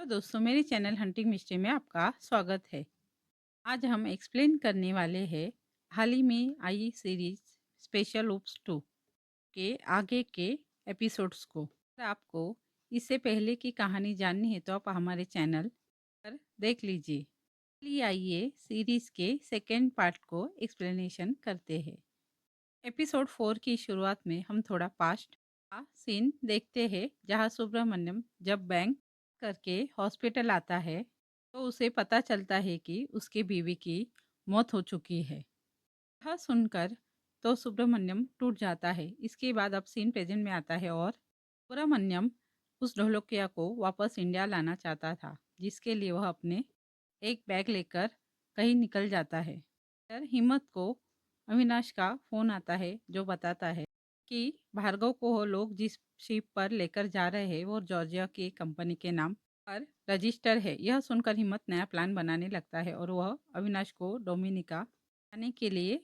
तो दोस्तों मेरे चैनल हंटिंग मिस्ट्री में आपका स्वागत है। आज हम एक्सप्लेन करने वाले हैं हाल ही में आई सीरीज स्पेशल ओप्स 2 के आगे के एपिसोड्स को। अगर आपको इससे पहले की कहानी जाननी है तो आप हमारे चैनल पर देख लीजिए। चलिए आइए सीरीज के सेकेंड पार्ट को एक्सप्लेनेशन करते हैं। एपिसोड 4 की शुरुआत में हम थोड़ा पास्ट का सीन देखते हैं जहां सुब्रमण्यम जब बैंक करके हॉस्पिटल आता है तो उसे पता चलता है कि उसकी बीवी की मौत हो चुकी है। यह सुनकर तो सुब्रमण्यम टूट जाता है। इसके बाद अब सीन प्रेजेंट में आता है और सुब्रमण्यम उस ढोलकिया को वापस इंडिया लाना चाहता था, जिसके लिए वह अपने एक बैग लेकर कहीं निकल जाता है। फिर हिम्मत को अविनाश का फोन आता है जो बताता है कि भार्गव को वो लोग जिस शिप पर लेकर जा रहे हैं वो जॉर्जिया की कंपनी के नाम पर रजिस्टर है। यह सुनकर हिम्मत नया प्लान बनाने लगता है और वह अविनाश को डोमिनिका आने के लिए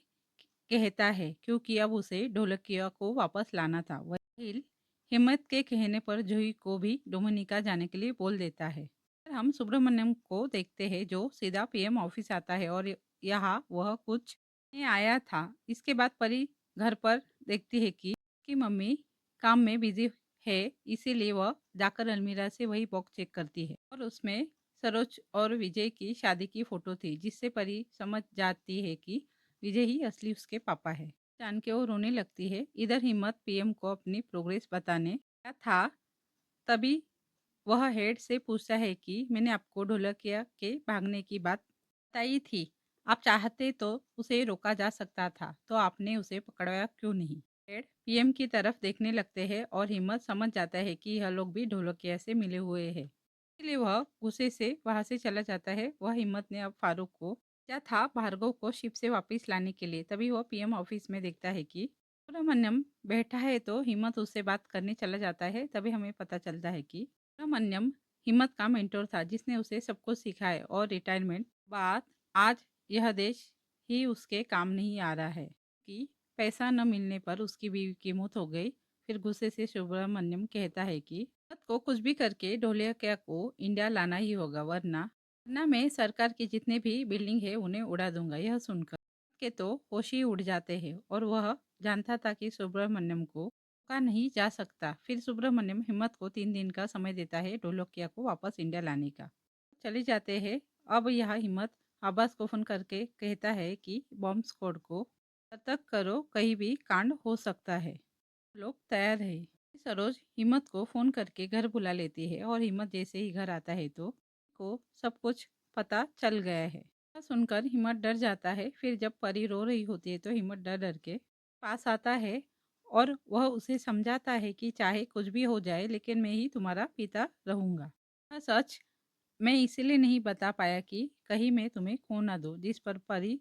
कहता है क्योंकि अब उसे ढोलकिया को वापस लाना था। वही हिम्मत के कहने पर जूही को भी डोमिनिका जाने के लिए बोल देता है। फिर हम सुब्रमण्यम को देखते हैं जो सीधा पीएम ऑफिस आता है और यहाँ वह कुछ नहीं आया था। इसके बाद परी घर पर देखती है कि उसकी मम्मी काम में बिजी है, इसीलिए वह जाकर अलमीरा से वही बॉक्स चेक करती है और उसमें सरोज और विजय की शादी की फोटो थी, जिससे परी समझ जाती है कि विजय ही असली उसके पापा है। जान के वो रोने लगती है। इधर हिम्मत पीएम को अपनी प्रोग्रेस बताने गया था, तभी वह हेड से पूछता है कि मैंने आपको ढोलकिया के भागने की बात बताई थी, आप चाहते तो उसे रोका जा सकता था, तो आपने उसे पकड़वाया क्यों नहीं। हेड पीएम की तरफ देखने लगते हैं और हिम्मत समझ जाता है कि यह लोग भी ढोलकिया से मिले हुए हैं, इसलिए वह गुस्से से वहां से चला जाता है। वह हिम्मत ने अब फारूक को क्या था भार्गव को शिप से वापस लाने के लिए। तभी वह पीएम ऑफिस में देखता है कि सुब्रमण्यम बैठा है, तो हिम्मत उससे बात करने चला जाता है। तभी हमें पता चलता है कि सुब्रमण्यम हिम्मत का मेंटोर था जिसने उसे सब कुछ सिखाया और रिटायरमेंट बाद आज यह देश ही उसके काम नहीं आ रहा है कि पैसा न मिलने पर उसकी बीवी की मौत हो गई। फिर गुस्से से सुब्रमण्यम कहता है कि हिम्मत को कुछ भी करके ढोलकिया को इंडिया लाना ही होगा, वरना मैं सरकार की जितने भी बिल्डिंग है उन्हें उड़ा दूंगा। यह सुनकर के तो होश ही उड़ जाते हैं और वह जानता था कि सुब्रमण्यम को रोका नहीं जा सकता। फिर सुब्रमण्यम हिम्मत को 3 दिन का समय देता है ढोलकिया को वापस इंडिया लाने का। चले जाते हैं। अब यह हिम्मत अब्बास को फोन करके कहता है कि बॉम्ब स्क्वाड को सतर्क करो, कहीं भी कांड हो सकता है, लोग तैयार है। सरोज हिम्मत को फोन करके घर बुला लेती है और हिम्मत जैसे ही घर आता है तो को सब कुछ पता चल गया है। यह सुनकर हिम्मत डर जाता है। फिर जब परी रो रही होती है तो हिम्मत डर डर के पास आता है और वह उसे समझाता है कि चाहे कुछ भी हो जाए लेकिन मैं ही तुम्हारा पिता रहूंगा। यह सच मैं इसीलिए नहीं बता पाया कि कहीं मैं तुम्हें खो ना दूं। जिस पर परी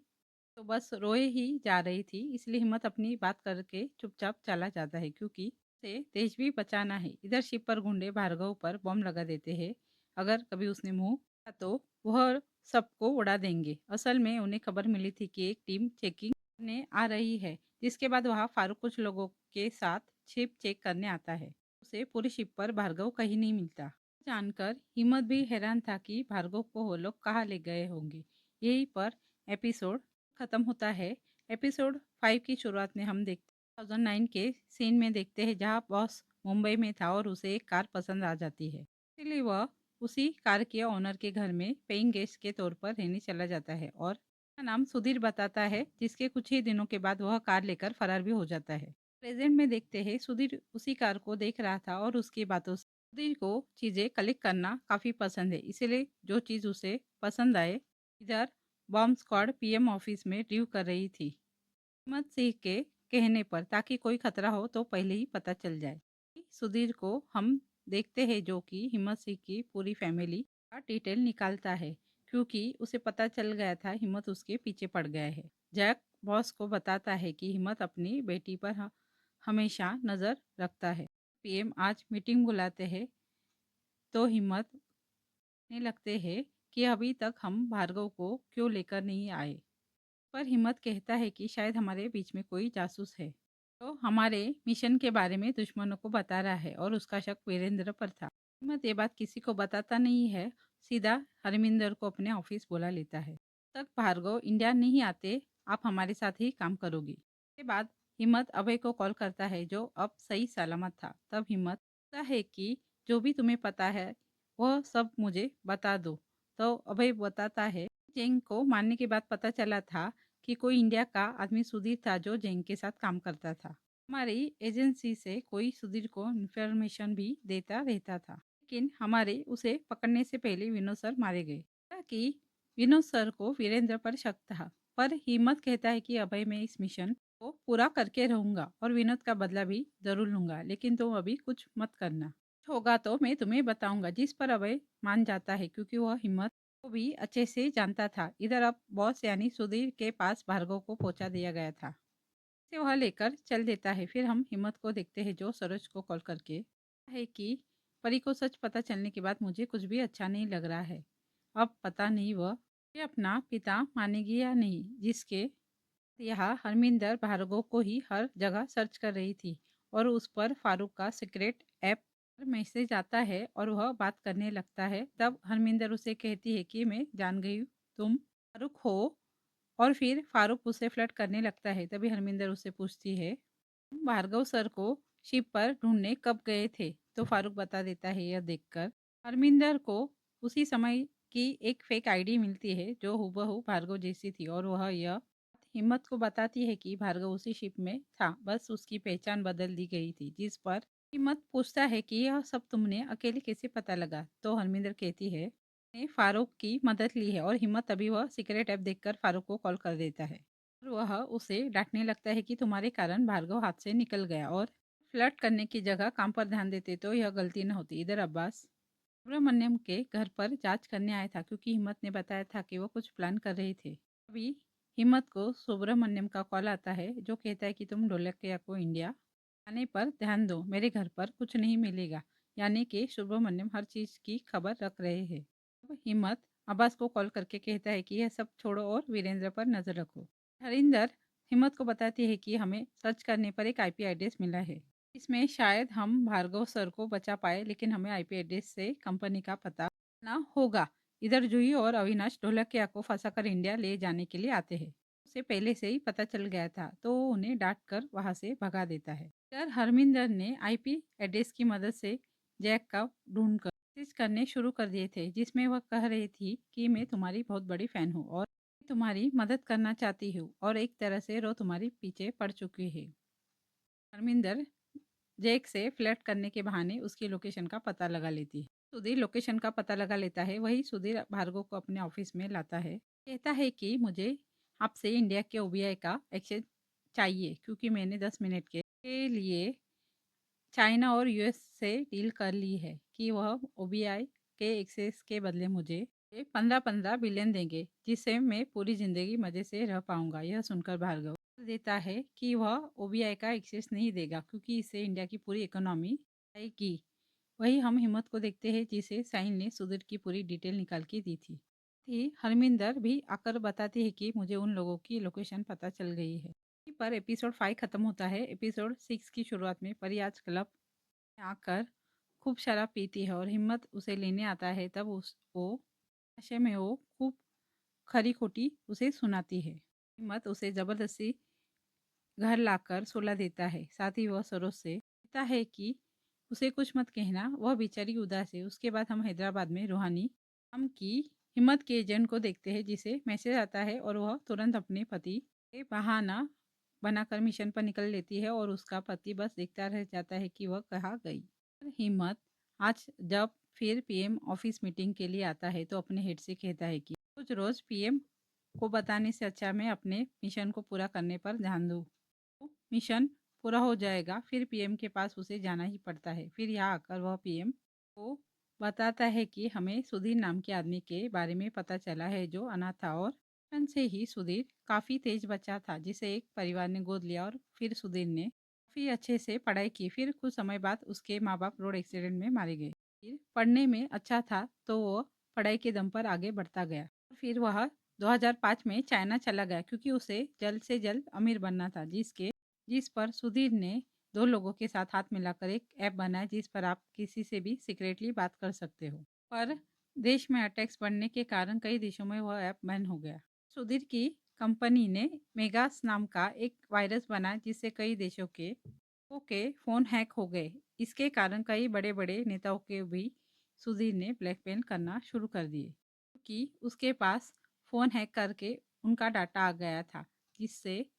तो बस रोए ही जा रही थी, इसलिए हिम्मत अपनी बात करके चुपचाप चला जाता है क्योंकि उसे देश भी बचाना है। इधर शिप पर गुंडे भार्गव पर बम लगा देते हैं। अगर कभी उसने मुंह किया तो वह सबको उड़ा देंगे। असल में उन्हें खबर मिली थी कि एक टीम चेकिंग करने आ रही है, जिसके बाद वहाँ फारूक कुछ लोगों के साथ शिप चेक करने आता है। उसे पूरी शिप पर भार्गव कहीं नहीं मिलता। जानकर हिम्मत भी हैरान था कि भार्गव को वो लोग कहाँ ले गए होंगे। यहीं पर एपिसोड खत्म होता है। एपिसोड 5 की शुरुआत में हम देखते 2009 के सीन में देखते हैं जहाँ बॉस मुंबई में था और उसे एक कार पसंद आ जाती है, इसलिए वह उसी कार के ओनर के घर में पेइंग गेस्ट के तौर पर रहने चला जाता है और उसका नाम सुधीर बताता है, जिसके कुछ ही दिनों के बाद वह कार लेकर फरार भी हो जाता है। प्रेजेंट में देखते हैं सुधीर उसी कार को देख रहा था और उसकी बातों से सुधीर को चीज़ें कलेक्ट करना काफ़ी पसंद है, इसीलिए जो चीज़ उसे पसंद आए। इधर बॉम्ब स्क्वाड पीएम ऑफिस में ड्यू कर रही थी हिम्मत सिंह के कहने पर, ताकि कोई खतरा हो तो पहले ही पता चल जाए। सुधीर को हम देखते हैं जो कि हिम्मत सिंह की पूरी फैमिली का डिटेल निकालता है क्योंकि उसे पता चल गया था हिम्मत उसके पीछे पड़ गया है। जैक बॉस को बताता है कि हिम्मत अपनी बेटी पर हमेशा नज़र रखता है। पीएम आज मीटिंग बुलाते हैं तो हिम्मत कहने लगते हैं कि अभी तक हम भार्गव को क्यों लेकर नहीं आए। पर हिम्मत कहता है कि शायद हमारे बीच में कोई जासूस है, तो हमारे मिशन के बारे में दुश्मनों को बता रहा है और उसका शक वीरेंद्र पर था। हिम्मत ये बात किसी को बताता नहीं है, सीधा हरमिंदर को अपने ऑफिस बुला लेता है। तक भार्गव इंडिया नहीं आते, आप हमारे साथ ही काम करोगी। के बाद हिम्मत अभय को कॉल करता है जो अब सही सलामत था। तब हिम्मत कहता है कि जो भी तुम्हें पता है वह सब मुझे बता दो। तो अभय बताता है जेंग को मारने के बाद पता चला था कि कोई इंडिया का आदमी सुधीर था जो जेंग के साथ काम करता था। हमारी एजेंसी से कोई सुधीर को इन्फॉर्मेशन भी देता रहता था, लेकिन हमारे उसे पकड़ने से पहले विनोद सर मारे गए। ताकि विनोद सर को वीरेंद्र पर शक था, पर हिम्मत कहता है कि अभय मैं इस मिशन को पूरा करके रहूंगा और विनोद का बदला भी जरूर लूंगा, लेकिन तुम अभी कुछ मत करना। कुछ होगा तो मैं तुम्हें बताऊंगा। जिस पर अभय मान जाता है क्योंकि वह हिम्मत को भी अच्छे से जानता था। इधर अब बॉस यानी सुधीर के पास भार्गव को पहुंचा दिया गया था, से वह लेकर चल देता है। फिर हम हिम्मत को देखते हैं जो सरोज को कॉल करके है कि परी को सच पता चलने के बाद मुझे कुछ भी अच्छा नहीं लग रहा है। अब पता नहीं वह ये अपना पिता मानेगी या नहीं, जिसके यहाँ हरमिंदर भार्गव को ही हर जगह सर्च कर रही थी और उस पर फारूक का सीक्रेट ऐप मैसेज आता है और वह बात करने लगता है। तब हरमिंदर उसे कहती है कि मैं जान गई तुम फारूक हो, और फिर फारूक उसे फ्लर्ट करने लगता है। तभी हरमिंदर उससे पूछती है "तुम भार्गव सर को शिप पर ढूंढने कब गए थे?" तो फारूक बता देता है। यह देखकर हरमिंदर को उसी समय की एक फेक आईडी मिलती है जो हूबहू भार्गव जैसी थी, और वह यह हिम्मत को बताती है कि भार्गव उसी शिप में था, बस उसकी पहचान बदल दी गई थी। जिस पर हिम्मत पूछता है कि यह सब तुमने अकेले कैसे पता लगा? तो हरमिंदर कहती है ने फारूक की मदद ली है, और हिम्मत तभी वह सीक्रेट ऐप देखकर फारूक को कॉल कर देता है और वह उसे डांटने लगता है कि तुम्हारे कारण भार्गव हाथ से निकल गया, और फ्लर्ट करने की जगह काम पर ध्यान देते तो यह गलती न होती। इधर अब्बास सुब्रमण्यम के घर पर जांच करने आया था क्योंकि हिम्मत ने बताया था कि वो कुछ प्लान कर रहे थे। अभी हिम्मत को सुब्रमण्यम का कॉल आता है जो कहता है कि तुम ढोलकिया को इंडिया आने पर ध्यान दो, मेरे घर पर कुछ नहीं मिलेगा। यानी कि सुब्रमण्यम हर चीज की खबर रख रहे हैं। अब हिम्मत अब्बास को कॉल करके कहता है कि यह सब छोड़ो और वीरेंद्र पर नजर रखो। हरिंदर हिम्मत को बताती है कि हमें सर्च करने पर एक आईपी एड्रेस मिला है, इसमें शायद हम भार्गव सर को बचा पाए, लेकिन हमें आईपी एड्रेस से कंपनी का पता ना होगा। इधर जूही और अविनाश ढोलकिया को फंसाकर इंडिया ले जाने के लिए आते हैं। उसे पहले से ही पता चल गया था तो वो उन्हें डांट कर वहां से भगा देता है। इधर हरमिंदर ने आईपी एड्रेस की मदद से जैक का ढूंढकर मैसेज करने शुरू कर दिए थे, जिसमें वह कह रही थी कि मैं तुम्हारी बहुत बड़ी फैन हूँ और तुम्हारी मदद करना चाहती हूँ, और एक तरह से रो तुम्हारी पीछे पड़ चुकी है। हरमिंदर जैक से फ्लर्ट करने के बहाने उसकी लोकेशन का पता लगा लेती है। सुधीर लोकेशन का पता लगा लेता है। वही सुधीर भार्गव को अपने ऑफिस में लाता है, कहता है कि मुझे आपसे इंडिया के ओबीआई का एक्सेस चाहिए क्योंकि मैंने 10 मिनट के लिए चाइना और यूएस से डील कर ली है कि वह ओबीआई के एक्सेस के बदले मुझे 15-15 बिलियन देंगे, जिससे मैं पूरी जिंदगी मजे से रह पाऊंगा। यह सुनकर भार्गव देता है कि वह ओबीआई का एक्सेस नहीं देगा क्योंकि इससे इंडिया की पूरी इकोनॉमी आएगी। वही हम हिम्मत को देखते हैं जिसे साहिल ने सुधीर की पूरी डिटेल निकाल के दी थी हरमिंदर भी आकर बताती है कि मुझे उन लोगों की लोकेशन पता चल गई है। यहीं पर एपिसोड 5 खत्म होता है। एपिसोड 6 की शुरुआत में परी आज क्लब में आकर खूब शराब पीती है और हिम्मत उसे लेने आता है। तब उस वो नशे में वो खूब खरी खोटी उसे सुनाती है। हिम्मत उसे जबरदस्ती घर लाकर सुला देता है। साथ ही वह सरोज से कहता है कि उसे कुछ मत कहना, वह बेचारी उदास है। उसके बाद हम हैदराबाद में रूहानी हम की हिम्मत के एजेंट को देखते हैं जिसे मैसेज आता है और वह तुरंत अपने पति के बहाना बनाकर मिशन पर निकल लेती है और उसका पति बस देखता रह जाता है कि वह कहाँ गई। पर हिम्मत आज जब फिर पीएम ऑफिस मीटिंग के लिए आता है तो अपने हेड से कहता है कि रोज रोज पीएम को बताने से अच्छा मैं अपने मिशन को पूरा करने पर ध्यान दूँ। मिशन पूरा हो जाएगा फिर पीएम के पास उसे जाना ही पड़ता है। फिर यहाँ आकर वह पीएम को बताता है कि हमें सुधीर नाम के आदमी के बारे में पता चला है जो अनाथ था, और बचपन से ही सुधीर काफ़ी तेज बच्चा था जिसे एक परिवार ने गोद लिया, और फिर सुधीर ने काफ़ी अच्छे से पढ़ाई की। फिर कुछ समय बाद उसके माँ बाप रोड एक्सीडेंट में मारे गए। फिर पढ़ने में अच्छा था तो वो पढ़ाई के दम पर आगे बढ़ता गया। फिर वह 2005 में चाइना चला गया क्योंकि उसे जल्द से जल्द अमीर बनना था, जिस पर सुधीर ने दो लोगों के साथ हाथ मिलाकर एक ऐप बनाए जिस पर आप किसी से भी सीक्रेटली बात कर सकते हो। पर देश में अटैक्स बढ़ने के कारण कई देशों में वह ऐप बैन हो गया। सुधीर की कंपनी ने मेगास नाम का एक वायरस बनाया जिससे कई देशों के फ़ोन हैक हो गए। इसके कारण कई बड़े-बड़े नेताओं के भी सुधीर ने ब्लैकमेल करना शुरू कर दिए, क्योंकि उसके पास फ़ोन हैक करके उनका डाटा आ गया था, जिससे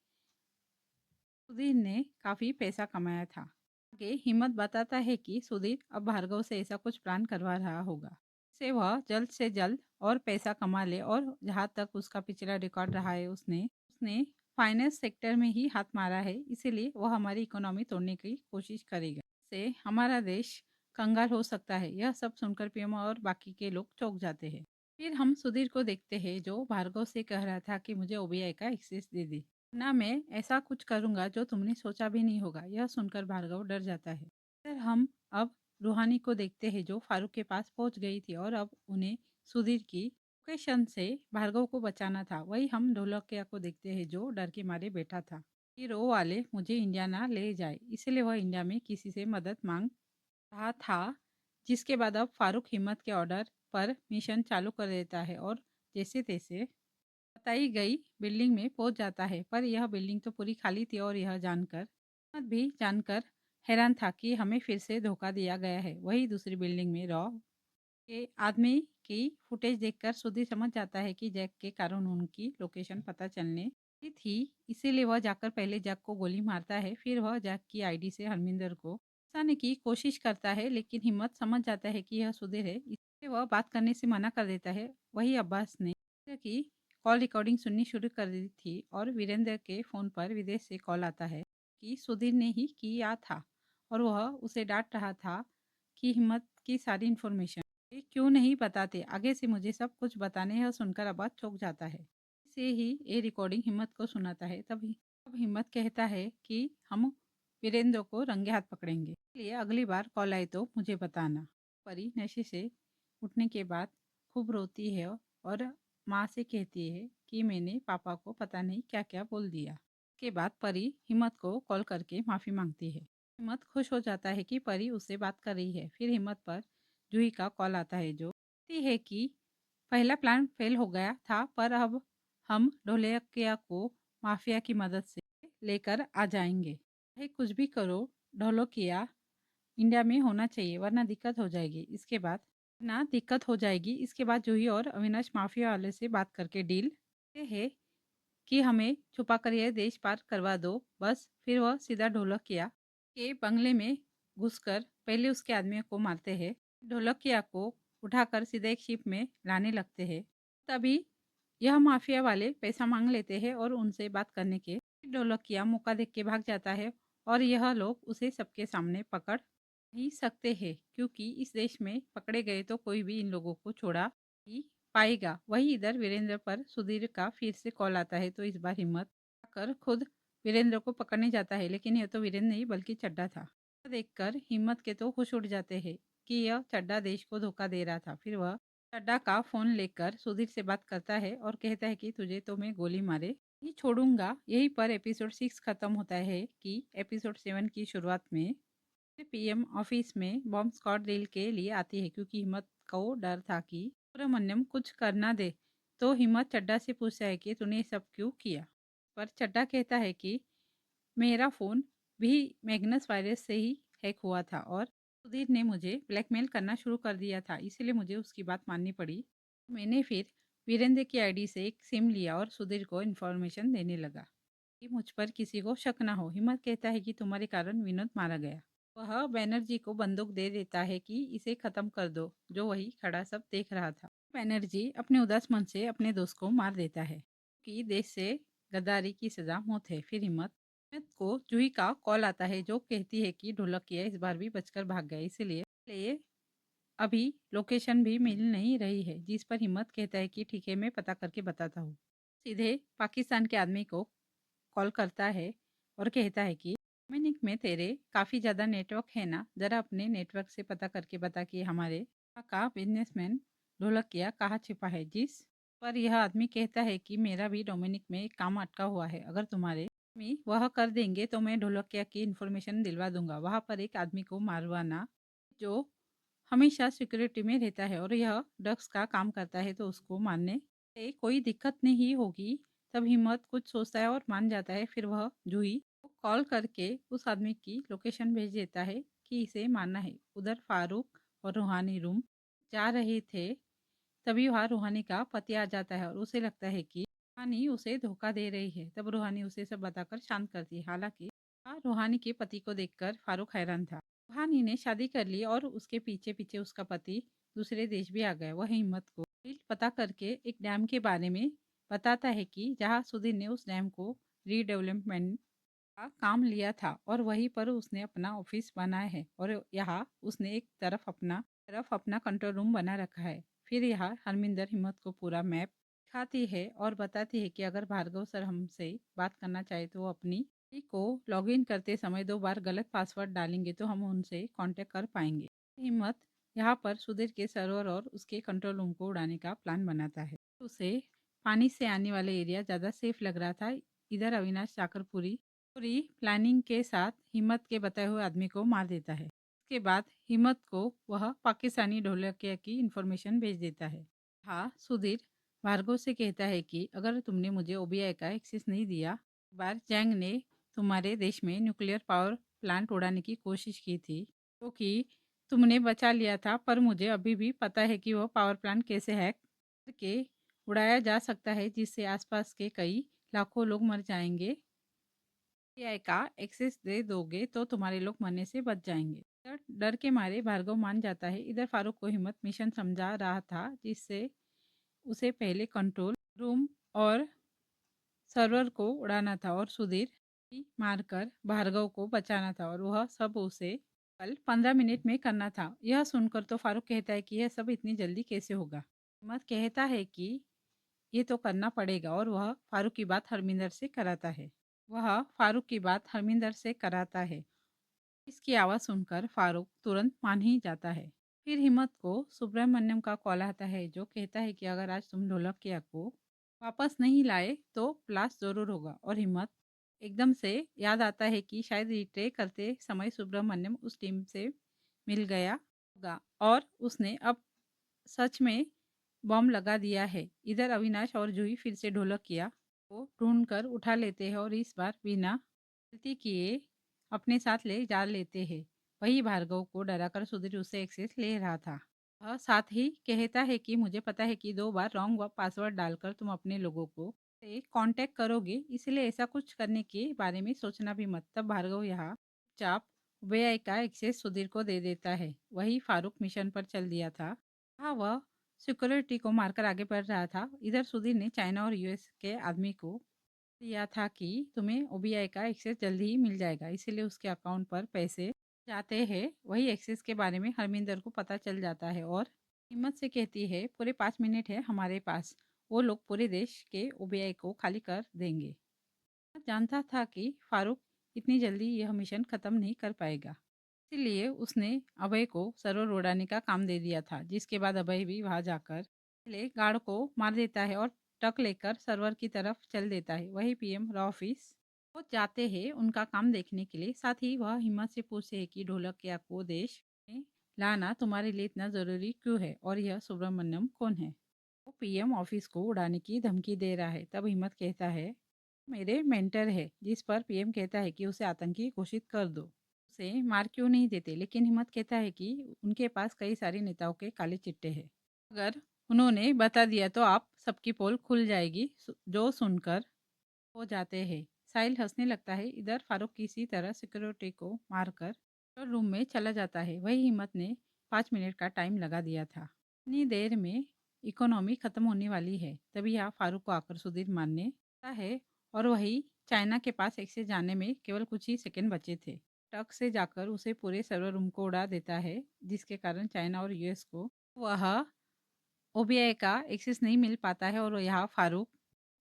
सुधीर ने काफ़ी पैसा कमाया था। आगे हिम्मत बताता है कि सुधीर अब भार्गव से ऐसा कुछ प्लान करवा रहा होगा, से वह जल्द से जल्द और पैसा कमा ले, और जहाँ तक उसका पिछला रिकॉर्ड रहा है उसने उसने फाइनेंस सेक्टर में ही हाथ मारा है, इसीलिए वह हमारी इकोनॉमी तोड़ने की कोशिश करेगा। से हमारा देश कंगाल हो सकता है। यह सब सुनकर पीएम और बाकी के लोग चौंक जाते हैं। फिर हम सुधीर को देखते हैं जो भार्गव से कह रहा था कि मुझे ओबीआई का एक्सेस दे दे, ना मैं ऐसा कुछ करूंगा जो तुमने सोचा भी नहीं होगा। यह सुनकर भार्गव डर जाता है। फिर हम अब रूहानी को देखते हैं जो फारूक के पास पहुंच गई थी और अब उन्हें सुधीर की लोकेशन से भार्गव को बचाना था। वही हम ढोलकिया को देखते हैं जो डर के मारे बैठा था कि रो वाले मुझे इंडिया ना ले जाए, इसलिए वह इंडिया में किसी से मदद मांग रहा था। जिसके बाद अब फारूक हिम्मत के ऑर्डर पर मिशन चालू कर देता है और जैसे तैसे बताई गई बिल्डिंग में पहुंच जाता है। पर यह बिल्डिंग तो पूरी खाली थी और यह जानकर हिम्मत भी जानकर हैरान था कि हमें फिर से धोखा दिया गया है। वही दूसरी बिल्डिंग में रॉ के आदमी की फुटेज देखकर सुधीर समझ जाता है कि जैक के कारण उनकी लोकेशन पता चलने की थी, इसीलिए वह जाकर पहले जैक को गोली मारता है। फिर वह जैक की आईडी से हरमिंदर को फंसाने की कोशिश करता है, लेकिन हिम्मत समझ जाता है कि यह सुधीर है, इसलिए वह बात करने से मना कर देता है। वही अब्बास ने वीरेंद्र की कॉल रिकॉर्डिंग सुननी शुरू कर दी थी और वीरेंद्र के फोन पर विदेश से कॉल आता है कि सुधीर ने ही किया था, और वह उसे डांट रहा था कि हिम्मत की सारी इन्फॉर्मेशन ये क्यों नहीं बताते, आगे से मुझे सब कुछ बताने। यह सुनकर अब्बास चौंक जाता है। से ही ये रिकॉर्डिंग हिम्मत को सुनाता है। तब हिम्मत कहता है कि हम वीरेंद्र को रंगे हाथ पकड़ेंगे, इसलिए अगली बार कॉल आए तो मुझे बताना। परी नशे से उठने के बाद खूब रोती है और माँ से कहती है कि मैंने पापा को पता नहीं क्या क्या बोल दिया। के बाद परी हिम्मत को कॉल करके माफ़ी मांगती है। हिम्मत खुश हो जाता है कि परी उससे बात कर रही है। फिर हिम्मत पर जूही का कॉल आता है जो कहती है कि पहला प्लान फेल हो गया था, पर अब हम ढोलकिया को माफिया की मदद से लेकर आ जाएंगे। चाहे कुछ भी करो, ढोलकिया इंडिया में होना चाहिए, वरना दिक्कत हो जाएगी। इसके बाद जूही और अविनाश माफिया वाले से बात करके डील करते हैं कि हमें छुपा कर यह देश पार करवा दो बस। फिर वह सीधा ढोलकिया के बंगले में घुसकर पहले उसके आदमियों को मारते हैं, ढोलकिया को उठाकर सीधे एक शिप में लाने लगते हैं। तभी यह माफिया वाले पैसा मांग लेते हैं और उनसे बात करने के ढोलकिया मौका देख के भाग जाता है, और यह लोग उसे सबके सामने पकड़ नहीं सकते हैं, क्योंकि इस देश में पकड़े गए तो कोई भी इन लोगों को छोड़ा ही पाएगा। वही इधर वीरेंद्र पर सुधीर का फिर से कॉल आता है, तो इस बार हिम्मत आकर खुद वीरेंद्र को पकड़ने जाता है, लेकिन यह तो वीरेंद्र नहीं बल्कि चड्डा था। देखकर हिम्मत के तो होश उड़ जाते हैं कि यह चड्डा देश को धोखा दे रहा था। फिर वह चड्डा का फोन लेकर सुधीर से बात करता है और कहता है कि तुझे तो मैं गोली मारे नहीं छोड़ूंगा। यहीं पर एपिसोड 6 खत्म होता है कि एपिसोड 7 की शुरुआत में पीएम ऑफिस में बॉम्ब स्क्वाड ड्रिल के लिए आती है, क्योंकि हिम्मत को डर था कि सुब्रमण्यम कुछ करना दे। तो हिम्मत चड्डा से पूछता है कि तूने ये सब क्यों किया, पर चड्डा कहता है कि मेरा फ़ोन भी मैग्नस वायरस से ही हैक हुआ था और सुधीर ने मुझे ब्लैकमेल करना शुरू कर दिया था, इसलिए मुझे उसकी बात माननी पड़ी। मैंने फिर वीरेंद्र की आईडी से एक सिम लिया और सुधीर को इन्फॉर्मेशन देने लगा कि मुझ पर किसी को शक ना हो। हिम्मत कहता है कि तुम्हारे कारण विनोद मारा गया। वह बैनर्जी को बंदूक दे देता है कि इसे खत्म कर दो, जो वही खड़ा सब देख रहा था। बैनर्जी अपने उदास मन से अपने दोस्त को मार देता है कि देश से गद्दारी की सजा मौत है। फिर हिम्मत को जूही का कॉल आता है जो कहती है कि ढोलकिया इस बार भी बचकर भाग गया, इसलिए अभी लोकेशन भी मिल नहीं रही है। जिस पर हिम्मत कहता है कि ठीक है, मैं पता करके बताता हूँ। सीधे पाकिस्तान के आदमी को कॉल करता है और कहता है कि डोमिनिक में तेरे काफ़ी ज़्यादा नेटवर्क है ना, ज़रा अपने नेटवर्क से पता करके बता कि हमारे यहाँ का बिजनेसमैन ढोलकिया कहाँ छिपा है। जिस पर यह आदमी कहता है कि मेरा भी डोमिनिक में एक काम अटका हुआ है, अगर तुम्हारे वह कर देंगे तो मैं ढोलकिया की इन्फॉर्मेशन दिलवा दूंगा। वहाँ पर एक आदमी को मारवाना जो हमेशा सिक्योरिटी में रहता है और यह ड्रग्स का काम करता है, तो उसको मारने से कोई दिक्कत नहीं होगी। तब हिम्मत कुछ सोचता है और मान जाता है। फिर वह जूही को कॉल करके उस आदमी की लोकेशन भेज देता है कि इसे मारना है। उधर फारूक और रूहानी रूम जा रहे थे, तभी वहाँ रूहानी का पति आ जाता है और उसे लगता है कि रूहानी उसे धोखा दे रही है। तब रूहानी उसे सब बताकर शांत करती है। हालांकि रूहानी के पति को देखकर फारूक हैरान था। रूहानी ने शादी कर ली और उसके पीछे पीछे उसका पति दूसरे देश भी आ गया। वह हिम्मत को डील पता करके एक डैम के बारे में बताता है कि जहाँ सुधीर ने उस डैम को रीडेवलपमेंट का काम लिया था और वहीं पर उसने अपना ऑफिस बनाया है और यहाँ उसने एक तरफ अपना कंट्रोल रूम बना रखा है। फिर यहाँ हरमिंदर हिम्मत को पूरा मैप दिखाती है और बताती है कि अगर भार्गव सर हमसे बात करना चाहे तो वो अपनी को लॉगिन करते समय 2 बार गलत पासवर्ड डालेंगे तो हम उनसे कांटेक्ट कर पाएंगे। हिम्मत यहाँ पर सुधीर के सर्वर और उसके कंट्रोल रूम को उड़ाने का प्लान बनाता है। उसे पानी से आने वाले एरिया ज़्यादा सेफ लग रहा था। इधर अविनाश जाकर पूरी प्लानिंग के साथ हिम्मत के बताए हुए आदमी को मार देता है। उसके बाद हिम्मत को वह पाकिस्तानी ढोलकिया की इंफॉर्मेशन भेज देता है। हाँ, सुधीर भार्गव से कहता है कि अगर तुमने मुझे ओबीआई का एक्सेस नहीं दिया, बार जैंग ने तुम्हारे देश में न्यूक्लियर पावर प्लांट उड़ाने की कोशिश की थी, क्योंकि तुमने बचा लिया था, पर मुझे अभी भी पता है कि वो पावर प्लांट कैसे हैक करके उड़ाया जा सकता है, जिससे आसपास के कई लाखों लोग मर जाएंगे। एआई का एक्सेस दे दोगे तो तुम्हारे लोग मरने से बच जाएंगे। डर के मारे भार्गव मान जाता है। इधर फारूक को हिम्मत मिशन समझा रहा था, जिससे उसे पहले कंट्रोल रूम और सर्वर को उड़ाना था और सुधीर की मारकर भार्गव को बचाना था, और वह सब उसे कल 15 मिनट में करना था। यह सुनकर तो फारूक कहता है कि यह सब इतनी जल्दी कैसे होगा। हिम्मत कहता है कि ये तो करना पड़ेगा और वह फारूक की बात हरमिंदर से कराता है। इसकी आवाज़ सुनकर फारूक तुरंत मान ही जाता है। फिर हिम्मत को सुब्रमण्यम का कॉल आता है, जो कहता है कि अगर आज तुम ढोलकिया को वापस नहीं लाए तो ब्लास्ट जरूर होगा। और हिम्मत एकदम से याद आता है कि शायद रिट्रे करते समय सुब्रमण्यम उस टीम से मिल गया होगा और उसने अब सच में बॉम्ब लगा दिया है। इधर अविनाश और जूही फिर से ढोलकिया को ढूंढ कर उठा लेते हैं और इस बार बिना गलती किए अपने साथ ले जा लेते हैं। वही भार्गव को डराकर सुधीर उससे एक्सेस ले रहा था। वह साथ ही कहता है कि मुझे पता है कि 2 बार रॉन्ग पासवर्ड डालकर तुम अपने लोगों को से कांटेक्ट करोगे, इसलिए ऐसा कुछ करने के बारे में सोचना भी मत। तब भार्गव यहाँ चाप वे का एक्सेस सुधीर को दे देता है। वही फारूक मिशन पर चल दिया था। हाँ, वह सिक्योरिटी को मारकर आगे बढ़ रहा था। इधर सुधीर ने चाइना और यूएस के आदमी को दिया था कि तुम्हें ओबीआई का एक्सेस जल्दी ही मिल जाएगा, इसीलिए उसके अकाउंट पर पैसे जाते हैं। वही एक्सेस के बारे में हरमिंदर को पता चल जाता है और हिम्मत से कहती है पूरे 5 मिनट है हमारे पास, वो लोग पूरे देश के ओबीआई को खाली कर देंगे। जानता था कि फारूक इतनी जल्दी यह मिशन खत्म नहीं कर पाएगा, इसीलिए उसने अभय को सर्वर उड़ाने का काम दे दिया था। जिसके बाद अभय भी वहां जाकर पहले गार्ड को मार देता है और ट्रक लेकर सर्वर की तरफ चल देता है। वही पीएम रॉ ऑफिस वो जाते हैं उनका काम देखने के लिए। साथ ही वह हिम्मत से पूछते हैं कि ढोलकिया को देश में लाना तुम्हारे लिए इतना जरूरी क्यों है और यह सुब्रमण्यम कौन है। वो पीएम ऑफिस को उड़ाने की धमकी दे रहा है। तब हिम्मत कहता है मेरे मेंटर है, जिस पर पीएम कहता है कि उसे आतंकी घोषित कर दो। उसे मार क्यों नहीं देते, लेकिन हिम्मत कहता है कि उनके पास कई सारे नेताओं के काले चिट्टे हैं, अगर उन्होंने बता दिया तो आप सबकी पोल खुल जाएगी। जो सुनकर हो जाते हैं। साहिल हंसने लगता है। इधर फारूक किसी तरह सिक्योरिटी को मारकर तो रूम में चला जाता है। वही हिम्मत ने 5 मिनट का टाइम लगा दिया था। इतनी देर में इकोनॉमी खत्म होने वाली है। तभी यहाँ फारूक को आकर सुधीर मारने आता है और वही चाइना के पास एक्सेस जाने में केवल कुछ ही सेकंड बचे थे। ट्रक से जाकर उसे पूरे सर्वर रूम को उड़ा देता है, जिसके कारण चाइना और यूएस को वह ओबीआई का एक्सेस नहीं मिल पाता है। और यहाँ फारूक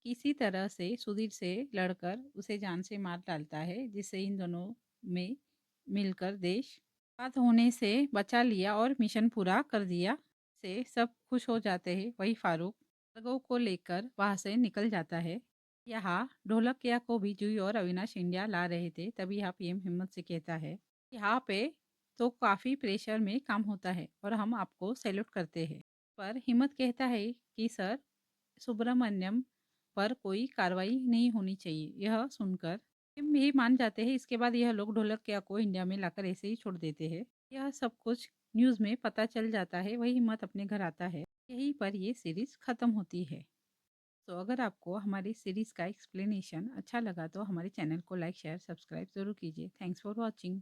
किसी तरह से सुधीर से लड़कर उसे जान से मार डालता है, जिससे इन दोनों में मिलकर देश बात होने से बचा लिया और मिशन पूरा कर दिया। से सब खुश हो जाते हैं। वही फारूक भार्गव को लेकर वहां से निकल जाता है। यहाँ ढोलकिया को भी जूही और अविनाश इंडिया ला रहे थे, तभी यहाँ पीएम हिम्मत से कहता है, यहाँ पे तो काफ़ी प्रेशर में काम होता है और हम आपको सैल्यूट करते हैं। पर हिम्मत कहता है कि सर, सुब्रमण्यम पर कोई कार्रवाई नहीं होनी चाहिए। यह सुनकर पीएम भी मान जाते हैं। इसके बाद यह लोग ढोलकिया को इंडिया में लाकर ऐसे ही छोड़ देते हैं। यह सब कुछ न्यूज़ में पता चल जाता है। वही हिम्मत अपने घर आता है। यहीं पर ये सीरीज़ ख़त्म होती है। तो अगर आपको हमारी सीरीज़ का एक्सप्लेनेशन अच्छा लगा तो हमारे चैनल को लाइक शेयर सब्सक्राइब ज़रूर कीजिए। Thanks for watching.